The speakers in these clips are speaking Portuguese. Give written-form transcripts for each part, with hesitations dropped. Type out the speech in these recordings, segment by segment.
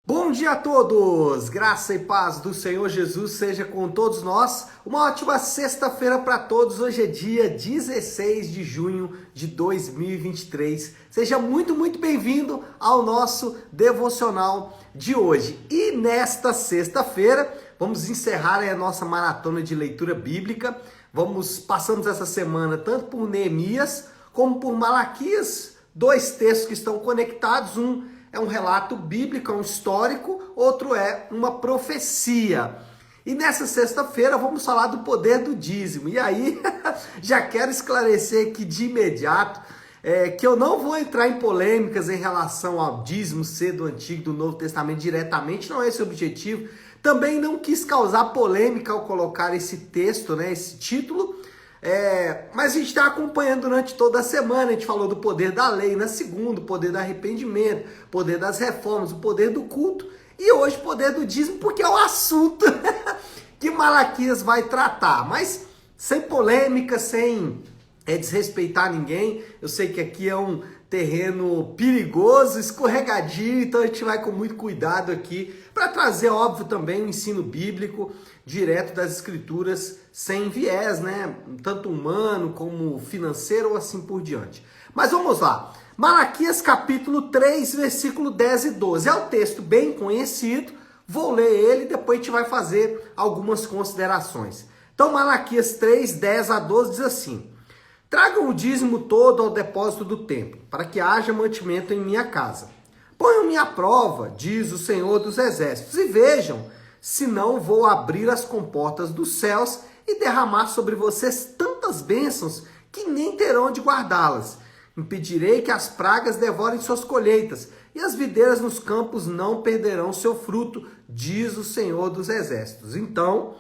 Bom dia a todos! Graça e paz do Senhor Jesus seja com todos nós. Uma ótima sexta-feira para todos. Hoje é dia 16 de junho de 2023. Seja muito bem-vindo ao nosso devocional de hoje. E nesta sexta-feira, vamos encerrar a nossa maratona de leitura bíblica. Passamos essa semana tanto por Neemias como por Malaquias, dois textos que estão conectados. Um é um relato bíblico, um histórico, outro é uma profecia. E nessa sexta-feira vamos falar do poder do dízimo. E aí, já quero esclarecer aqui de imediato que eu não vou entrar em polêmicas em relação ao dízimo ser do Antigo e do Novo Testamento diretamente, não é esse o objetivo. Também não quis causar polêmica ao colocar esse texto, esse título. Mas a gente está acompanhando durante toda a semana. A gente falou do poder da lei na segunda, o poder do arrependimento, o poder das reformas, o poder do culto e hoje o poder do dízimo, porque é o assunto que Malaquias vai tratar, mas sem polêmica, sem desrespeitar ninguém. Eu sei que aqui é um terreno perigoso, escorregadio, então a gente vai com muito cuidado aqui para trazer, óbvio, também o ensino bíblico direto das escrituras, sem viés, tanto humano como financeiro ou assim por diante. Mas vamos lá. Malaquias capítulo 3, versículo 10 e 12. É um texto bem conhecido, vou ler ele e depois a gente vai fazer algumas considerações. Então Malaquias 3, 10 a 12 diz assim: tragam o dízimo todo ao depósito do templo, para que haja mantimento em minha casa. Ponham-me à prova, diz o Senhor dos Exércitos, e vejam, se não vou abrir as comportas dos céus e derramar sobre vocês tantas bênçãos que nem terão de guardá-las. Impedirei que as pragas devorem suas colheitas, e as videiras nos campos não perderão seu fruto, diz o Senhor dos Exércitos. Então,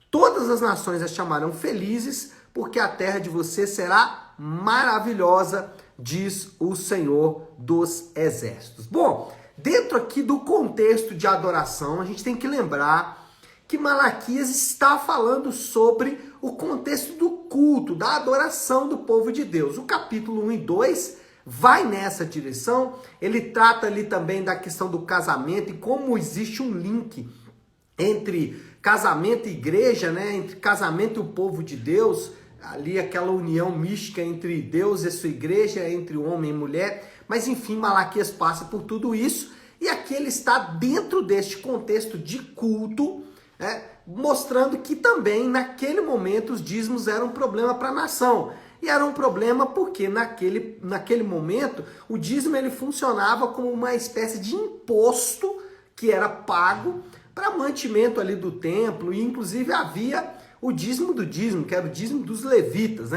todas as nações as chamarão felizes, porque a terra de você será maravilhosa, diz o Senhor dos Exércitos. Bom, dentro aqui do contexto de adoração, a gente tem que lembrar que Malaquias está falando sobre o contexto do culto, da adoração do povo de Deus. O capítulo 1 e 2 vai nessa direção. Ele trata ali também da questão do casamento e como existe um link entre casamento e igreja, entre casamento e o povo de Deus, ali aquela união mística entre Deus e a sua igreja, entre homem e mulher. Mas enfim, Malaquias passa por tudo isso, e aqui ele está dentro deste contexto de culto, mostrando que também naquele momento os dízimos eram um problema para a nação. E era um problema porque naquele momento o dízimo ele funcionava como uma espécie de imposto que era pago para mantimento ali do templo, e inclusive havia o dízimo do dízimo, que era o dízimo dos levitas,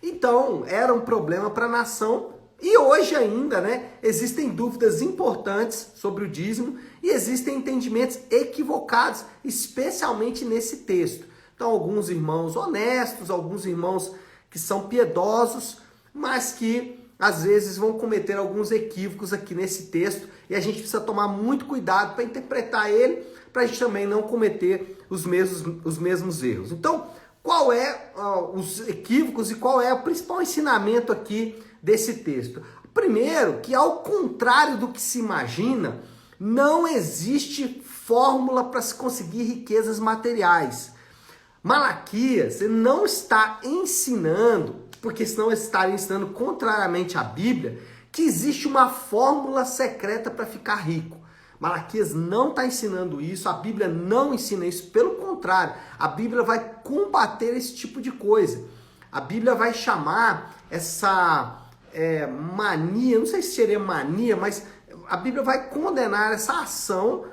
Então, era um problema para a nação, e hoje ainda, existem dúvidas importantes sobre o dízimo, e existem entendimentos equivocados, especialmente nesse texto. Então, alguns irmãos honestos, alguns irmãos que são piedosos, mas que às vezes vão cometer alguns equívocos aqui nesse texto, e a gente precisa tomar muito cuidado para interpretar ele, para a gente também não cometer os mesmos erros. Então, qual é os equívocos e qual é o principal ensinamento aqui desse texto? Primeiro, que ao contrário do que se imagina, não existe fórmula para se conseguir riquezas materiais. Malaquias não está ensinando, porque senão estaria ensinando contrariamente à Bíblia, que existe uma fórmula secreta para ficar rico. Malaquias não está ensinando isso, a Bíblia não ensina isso, pelo contrário, a Bíblia vai combater esse tipo de coisa. A Bíblia vai chamar essa mania, não sei se seria mania, mas a Bíblia vai condenar essa ação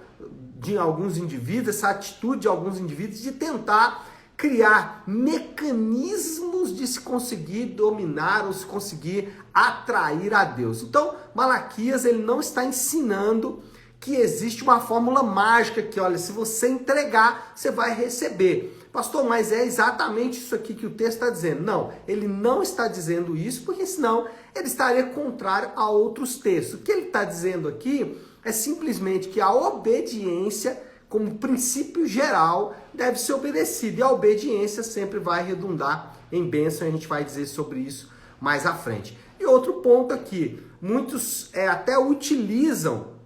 de alguns indivíduos, essa atitude de alguns indivíduos de tentar criar mecanismos de se conseguir dominar ou se conseguir atrair a Deus. Então, Malaquias ele não está ensinando que existe uma fórmula mágica que, olha, se você entregar, você vai receber. Pastor, mas é exatamente isso aqui que o texto está dizendo. Não, ele não está dizendo isso, porque senão ele estaria contrário a outros textos. O que ele está dizendo aqui é simplesmente que a obediência, como princípio geral, deve ser obedecida. E a obediência sempre vai redundar em bênção, e a gente vai dizer sobre isso mais à frente. E outro ponto aqui, muitos até utilizam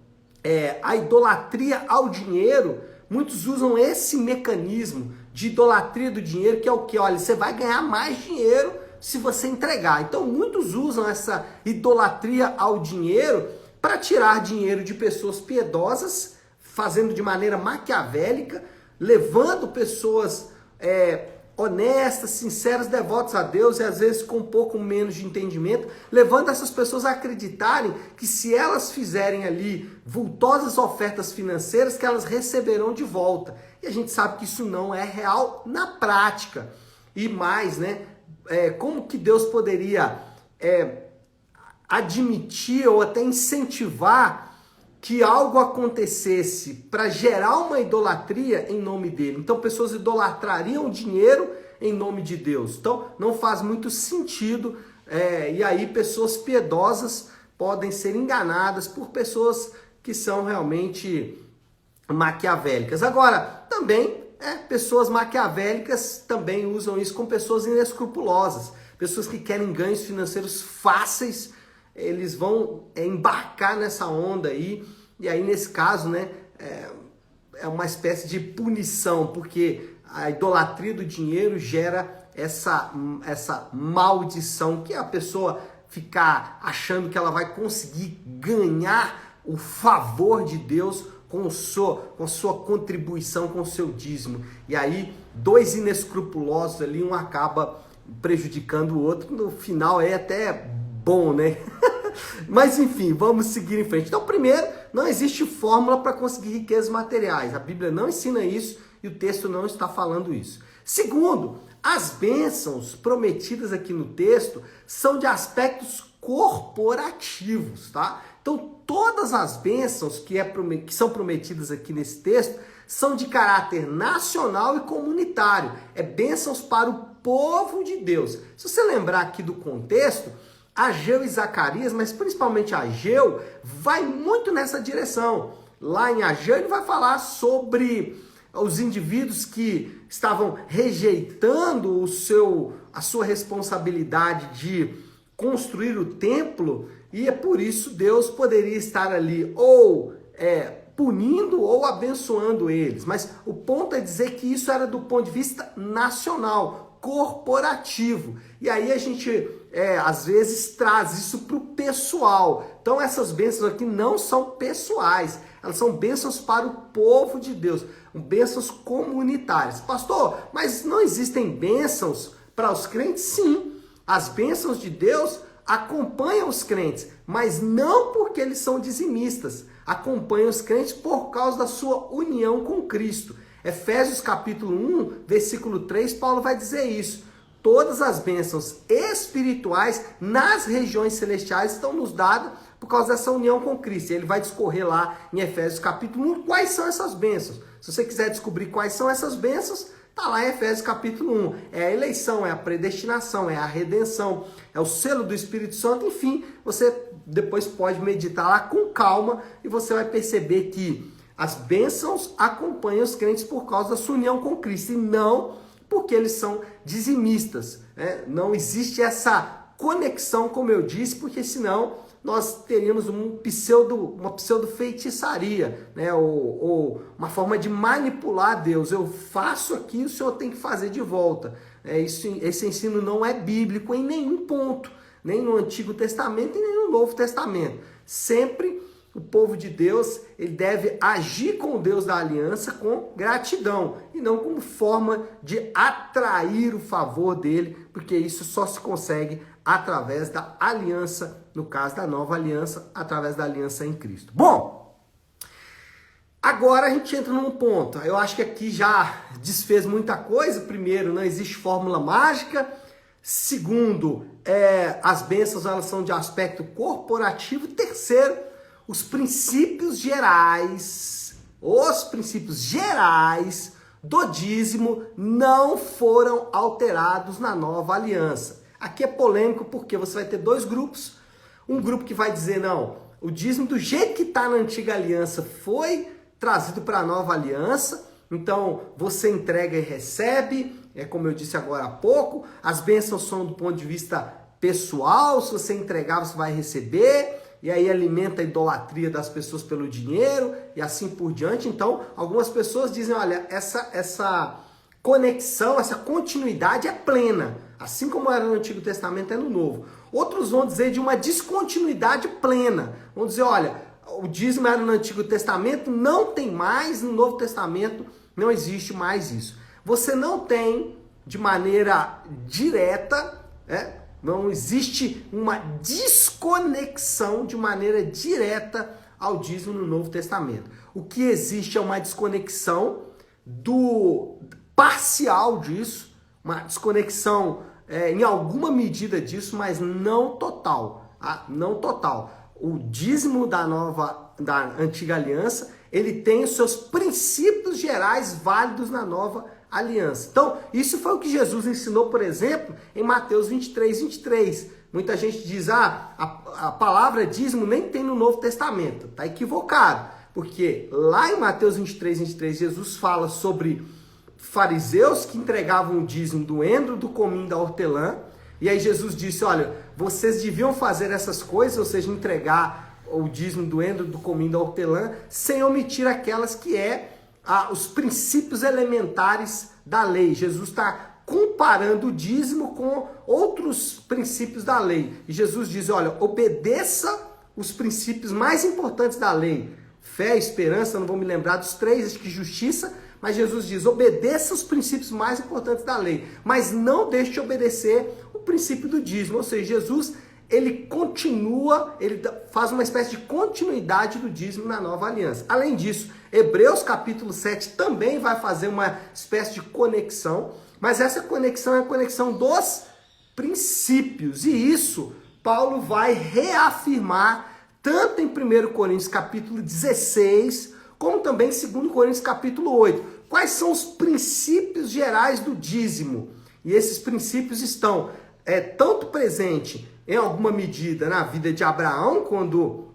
a idolatria ao dinheiro, muitos usam esse mecanismo de idolatria do dinheiro, que é o que? Olha, você vai ganhar mais dinheiro se você entregar. Então muitos usam essa idolatria ao dinheiro para tirar dinheiro de pessoas piedosas, fazendo de maneira maquiavélica, levando pessoas honestas, sinceras, devotas a Deus e às vezes com um pouco menos de entendimento, levando essas pessoas a acreditarem que se elas fizerem ali vultosas ofertas financeiras, que elas receberão de volta. E a gente sabe que isso não é real na prática. E mais, né? Como que Deus poderia admitir ou até incentivar que algo acontecesse para gerar uma idolatria em nome dele? Então pessoas idolatrariam o dinheiro em nome de Deus. Então não faz muito sentido, e aí pessoas piedosas podem ser enganadas por pessoas que são realmente maquiavélicas. Agora, também pessoas maquiavélicas também usam isso com pessoas inescrupulosas, pessoas que querem ganhos financeiros fáceis. Eles vão embarcar nessa onda aí, e aí nesse caso, né, é uma espécie de punição, porque a idolatria do dinheiro gera essa maldição, que é a pessoa ficar achando que ela vai conseguir ganhar o favor de Deus com sua contribuição, com o seu dízimo. E aí, dois inescrupulosos ali, um acaba prejudicando o outro, no final é até bom, né? Mas enfim, vamos seguir em frente. Então, primeiro, não existe fórmula para conseguir riquezas materiais. A Bíblia não ensina isso e o texto não está falando isso. Segundo, as bênçãos prometidas aqui no texto são de aspectos corporativos, tá? Então, todas as bênçãos que são prometidas aqui nesse texto são de caráter nacional e comunitário. É bênçãos para o povo de Deus. Se você lembrar aqui do contexto, Ageu e Zacarias, mas principalmente Ageu, vai muito nessa direção. Lá em Ageu ele vai falar sobre os indivíduos que estavam rejeitando a sua responsabilidade de construir o templo, e é por isso Deus poderia estar ali ou punindo ou abençoando eles. Mas o ponto é dizer que isso era do ponto de vista nacional, corporativo. E aí a gente às vezes traz isso para o pessoal. Então essas bênçãos aqui não são pessoais, elas são bênçãos para o povo de Deus, bênçãos comunitárias. Pastor, mas não existem bênçãos para os crentes? Sim, as bênçãos de Deus acompanham os crentes, mas não porque eles são dizimistas. Acompanham os crentes por causa da sua união com Cristo. Efésios capítulo 1, versículo 3, Paulo vai dizer isso. Todas as bênçãos espirituais nas regiões celestiais estão nos dadas por causa dessa união com Cristo. E ele vai discorrer lá em Efésios capítulo 1 quais são essas bênçãos. Se você quiser descobrir quais são essas bênçãos, está lá em Efésios capítulo 1. É a eleição, é a predestinação, é a redenção, é o selo do Espírito Santo. Enfim, você depois pode meditar lá com calma e você vai perceber que as bênçãos acompanham os crentes por causa da sua união com Cristo e não porque eles são dizimistas. Não existe essa conexão, como eu disse, porque senão nós teríamos uma pseudo feitiçaria, né? ou uma forma de manipular Deus. Eu faço aqui, o Senhor tem que fazer de volta. Esse ensino não é bíblico em nenhum ponto, nem no Antigo Testamento e nem no Novo Testamento. Sempre o povo de Deus, ele deve agir com o Deus da aliança com gratidão e não como forma de atrair o favor dele, porque isso só se consegue através da aliança, no caso da nova aliança, através da aliança em Cristo. Bom, agora a gente entra num ponto. Eu acho que aqui já desfez muita coisa. Primeiro, não existe fórmula mágica. Segundo, as bênçãos elas são de aspecto corporativo. Terceiro, os princípios gerais do dízimo não foram alterados na nova aliança. Aqui é polêmico porque você vai ter dois grupos. Um grupo que vai dizer, não, o dízimo do jeito que está na antiga aliança foi trazido para a nova aliança. Então você entrega e recebe, como eu disse agora há pouco. As bênçãos são do ponto de vista pessoal, se você entregar você vai receber. e aí alimenta a idolatria das pessoas pelo dinheiro e assim por diante. Então, algumas pessoas dizem, olha, essa conexão, essa continuidade é plena, assim como era no Antigo Testamento, é no Novo. Outros vão dizer de uma descontinuidade plena. Vão dizer, olha, o dízimo era no Antigo Testamento, não tem mais, no Novo Testamento não existe mais isso. Você não tem de maneira direta, não existe uma desconexão de maneira direta ao dízimo no Novo Testamento. O que existe é uma desconexão parcial disso, uma desconexão em alguma medida disso, mas não total. Não total. O dízimo da antiga aliança, ele tem os seus princípios gerais válidos na nova aliança. Então, isso foi o que Jesus ensinou, por exemplo, em Mateus 23. Muita gente diz, a palavra dízimo nem tem no Novo Testamento. Está equivocado, porque lá em Mateus 23, Jesus fala sobre fariseus que entregavam o dízimo do endro, do cominho, da hortelã, e aí Jesus disse, olha, vocês deviam fazer essas coisas, ou seja, entregar o dízimo do endro, do cominho, da hortelã, sem omitir aquelas que os princípios elementares da lei. Jesus está comparando o dízimo com outros princípios da lei. E Jesus diz, olha, obedeça os princípios mais importantes da lei. Fé, esperança, não vou me lembrar dos três, acho que justiça, mas Jesus diz, obedeça os princípios mais importantes da lei, mas não deixe de obedecer o princípio do dízimo. Ou seja, Jesus, ele continua, ele faz uma espécie de continuidade do dízimo na nova aliança. Além disso, Hebreus capítulo 7 também vai fazer uma espécie de conexão, mas essa conexão é a conexão dos princípios, e isso Paulo vai reafirmar tanto em 1 Coríntios capítulo 16, como também em 2 Coríntios capítulo 8. Quais são os princípios gerais do dízimo? E esses princípios estão tanto presente em alguma medida na vida de Abraão, quando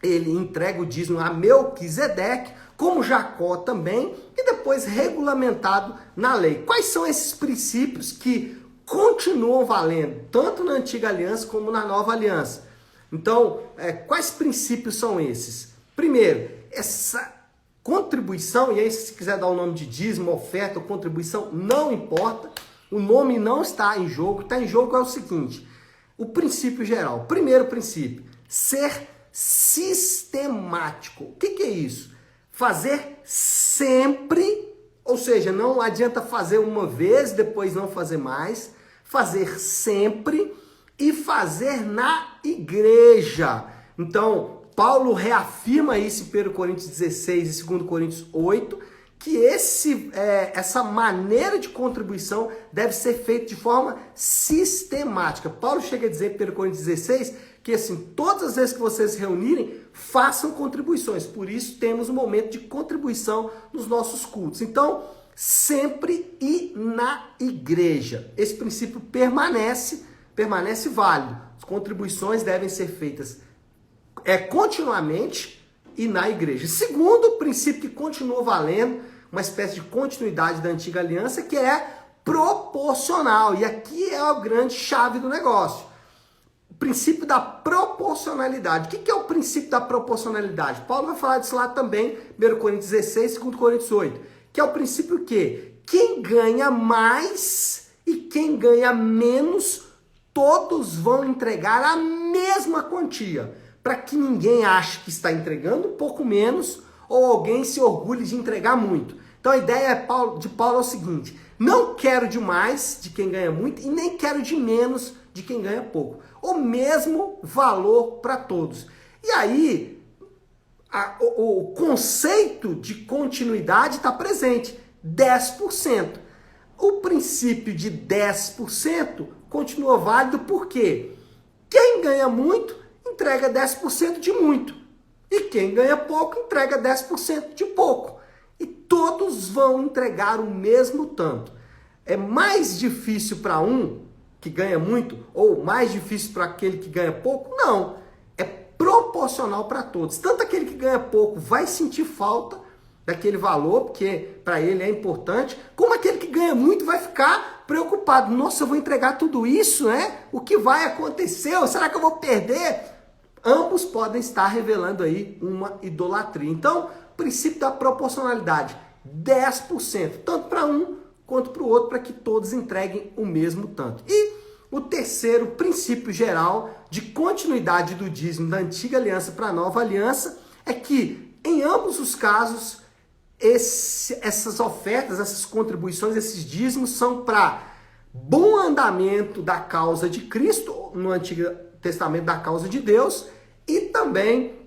ele entrega o dízimo a Melquisedeque, como Jacó também, e depois regulamentado na lei. Quais são esses princípios que continuam valendo, tanto na antiga aliança como na nova aliança? Então, quais princípios são esses? Primeiro, essa contribuição, e aí se quiser dar o nome de dízimo, oferta ou contribuição, não importa, o nome não está em jogo. Está em jogo é o seguinte, o princípio geral. Primeiro princípio, ser sistemático. O que é isso? Fazer sempre, ou seja, não adianta fazer uma vez, depois não fazer mais, fazer sempre e fazer na igreja. Então, Paulo reafirma isso em 1 Coríntios 16 e 2 Coríntios 8, que essa maneira de contribuição deve ser feita de forma sistemática. Paulo chega a dizer em 1 Coríntios 16 que assim, todas as vezes que vocês se reunirem, façam contribuições. Por isso temos um momento de contribuição nos nossos cultos. Então, sempre e na igreja. Esse princípio permanece válido. As contribuições devem ser feitas continuamente e na igreja. Segundo princípio que continua valendo, uma espécie de continuidade da antiga aliança, que é proporcional. E aqui é a grande chave do negócio. O princípio da proporcionalidade. O que é o princípio da proporcionalidade? Paulo vai falar disso lá também, 1 Coríntios 16, 2 Coríntios 8. Que é o princípio que quem ganha mais e quem ganha menos, todos vão entregar a mesma quantia, para que ninguém ache que está entregando um pouco menos ou alguém se orgulhe de entregar muito. Então a ideia de Paulo é o seguinte, não quero de mais de quem ganha muito e nem quero de menos de quem ganha pouco. O mesmo valor para todos. E aí, o conceito de continuidade está presente, 10%. O princípio de 10% continua válido porque quem ganha muito entrega 10% de muito. E quem ganha pouco entrega 10% de pouco. E todos vão entregar o mesmo tanto. É mais difícil para um que ganha muito ou mais difícil para aquele que ganha pouco? Não. É proporcional para todos. Tanto aquele que ganha pouco vai sentir falta daquele valor, porque para ele é importante, como aquele que ganha muito vai ficar preocupado. Nossa, eu vou entregar tudo isso, né? O que vai acontecer? Ou será que eu vou perder? ambos podem estar revelando aí uma idolatria. Então, princípio da proporcionalidade, 10%, tanto para um quanto para o outro, para que todos entreguem o mesmo tanto. E o terceiro princípio geral de continuidade do dízimo da antiga aliança para a nova aliança é que, em ambos os casos, essas ofertas, essas contribuições, esses dízimos são para bom andamento da causa de Cristo, no Antigo Testamento da causa de Deus, e também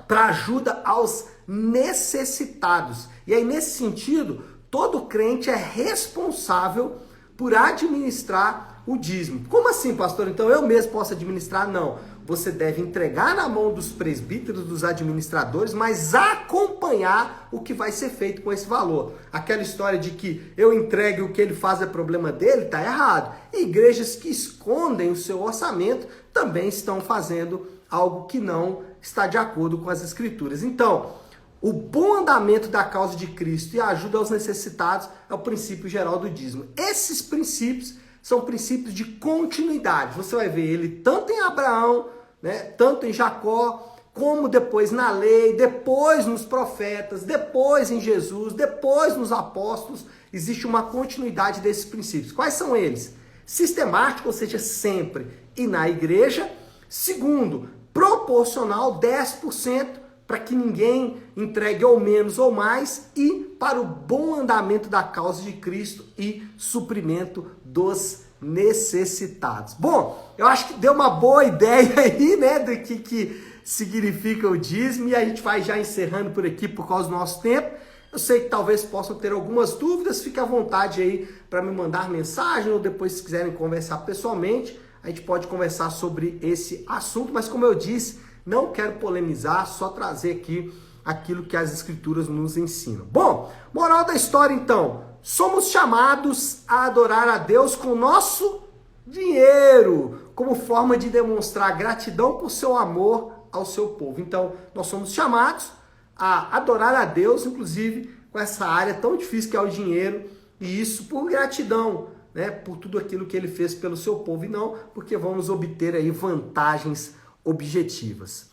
para ajuda aos necessitados. E aí, nesse sentido, todo crente é responsável por administrar o dízimo. Como assim, pastor? Então eu mesmo posso administrar? Não. Você deve entregar na mão dos presbíteros, dos administradores, mas acompanhar o que vai ser feito com esse valor. Aquela história de que eu entregue o que ele faz é problema dele, está errado. E igrejas que escondem o seu orçamento também estão fazendo algo que não está de acordo com as Escrituras. Então, o bom andamento da causa de Cristo e a ajuda aos necessitados é o princípio geral do dízimo. Esses princípios são princípios de continuidade. Você vai ver ele tanto em Abraão, né, tanto em Jacó, como depois na lei, depois nos profetas, depois em Jesus, depois nos apóstolos. Existe uma continuidade desses princípios. Quais são eles? Sistemático, ou seja, sempre, e na igreja. Segundo, proporcional, 10%, para que ninguém entregue ou menos ou mais, e para o bom andamento da causa de Cristo e suprimento dos necessitados. Bom, eu acho que deu uma boa ideia aí, né, do que significa o dízimo, e a gente vai já encerrando por aqui por causa do nosso tempo. Eu sei que talvez possam ter algumas dúvidas, fique à vontade aí para me mandar mensagem, ou depois, se quiserem conversar pessoalmente, a gente pode conversar sobre esse assunto, mas como eu disse, não quero polemizar, só trazer aqui aquilo que as Escrituras nos ensinam. Bom, moral da história então, somos chamados a adorar a Deus com o nosso dinheiro, como forma de demonstrar gratidão por seu amor ao seu povo. Então, nós somos chamados a adorar a Deus, inclusive com essa área tão difícil que é o dinheiro, e isso por gratidão, né, por tudo aquilo que ele fez pelo seu povo, e não porque vamos obter aí vantagens objetivas.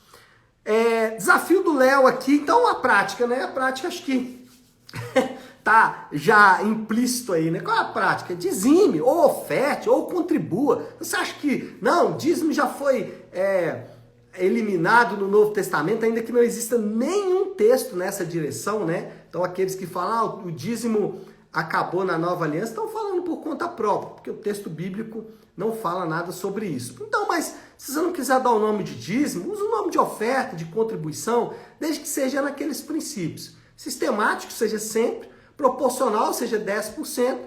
Desafio do Léo aqui, então a prática, né? A prática acho que tá já implícito aí, né? Qual é a prática? Dizime, ou oferte, ou contribua. Você acha que, não, dízimo já foi eliminado no Novo Testamento, ainda que não exista nenhum texto nessa direção, né? Então aqueles que falam, o dízimo acabou na Nova Aliança, estão falando por conta própria, porque o texto bíblico não fala nada sobre isso. Então, mas se você não quiser dar o nome de dízimo, use o nome de oferta, de contribuição, desde que seja naqueles princípios. Sistemático, seja sempre, proporcional, seja 10%,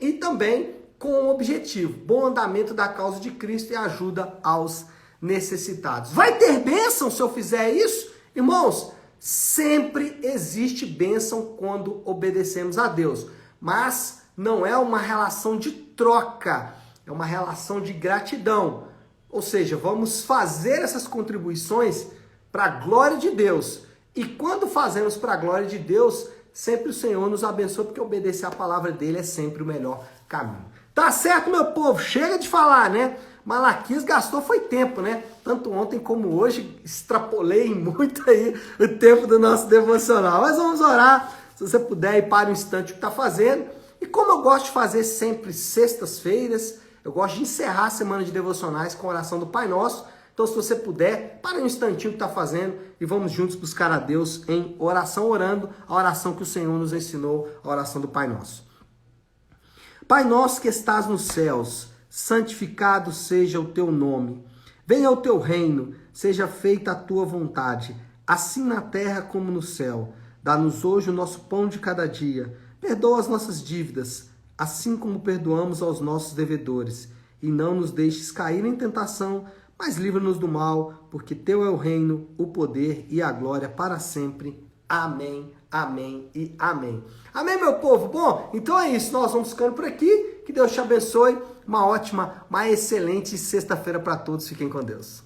e também com o objetivo, bom andamento da causa de Cristo e ajuda aos necessitados. Vai ter bênção se eu fizer isso? Irmãos, sempre existe bênção quando obedecemos a Deus, mas não é uma relação de troca, é uma relação de gratidão. Ou seja, vamos fazer essas contribuições para a glória de Deus. E quando fazemos para a glória de Deus, sempre o Senhor nos abençoa, porque obedecer a palavra dele é sempre o melhor caminho. Tá certo, meu povo? Chega de falar, né? Malaquias gastou foi tempo, né? Tanto ontem como hoje, extrapolei muito aí o tempo do nosso devocional. Mas vamos orar. Se você puder ir para um instante o que está fazendo. E como eu gosto de fazer sempre sextas-feiras, eu gosto de encerrar a semana de devocionais com a oração do Pai Nosso. Então, se você puder, para um instantinho o que está fazendo e vamos juntos buscar a Deus em oração, orando a oração que o Senhor nos ensinou, a oração do Pai Nosso. Pai nosso que estás nos céus, santificado seja o teu nome. Venha o teu reino, seja feita a tua vontade, assim na terra como no céu. Dá-nos hoje o nosso pão de cada dia. Perdoa as nossas dívidas, assim como perdoamos aos nossos devedores. E não nos deixes cair em tentação, mas livra-nos do mal, porque teu é o reino, o poder e a glória para sempre. Amém, amém e amém. Amém, meu povo? Bom, então é isso. Nós vamos ficando por aqui. Que Deus te abençoe. Uma ótima, uma excelente sexta-feira para todos. Fiquem com Deus.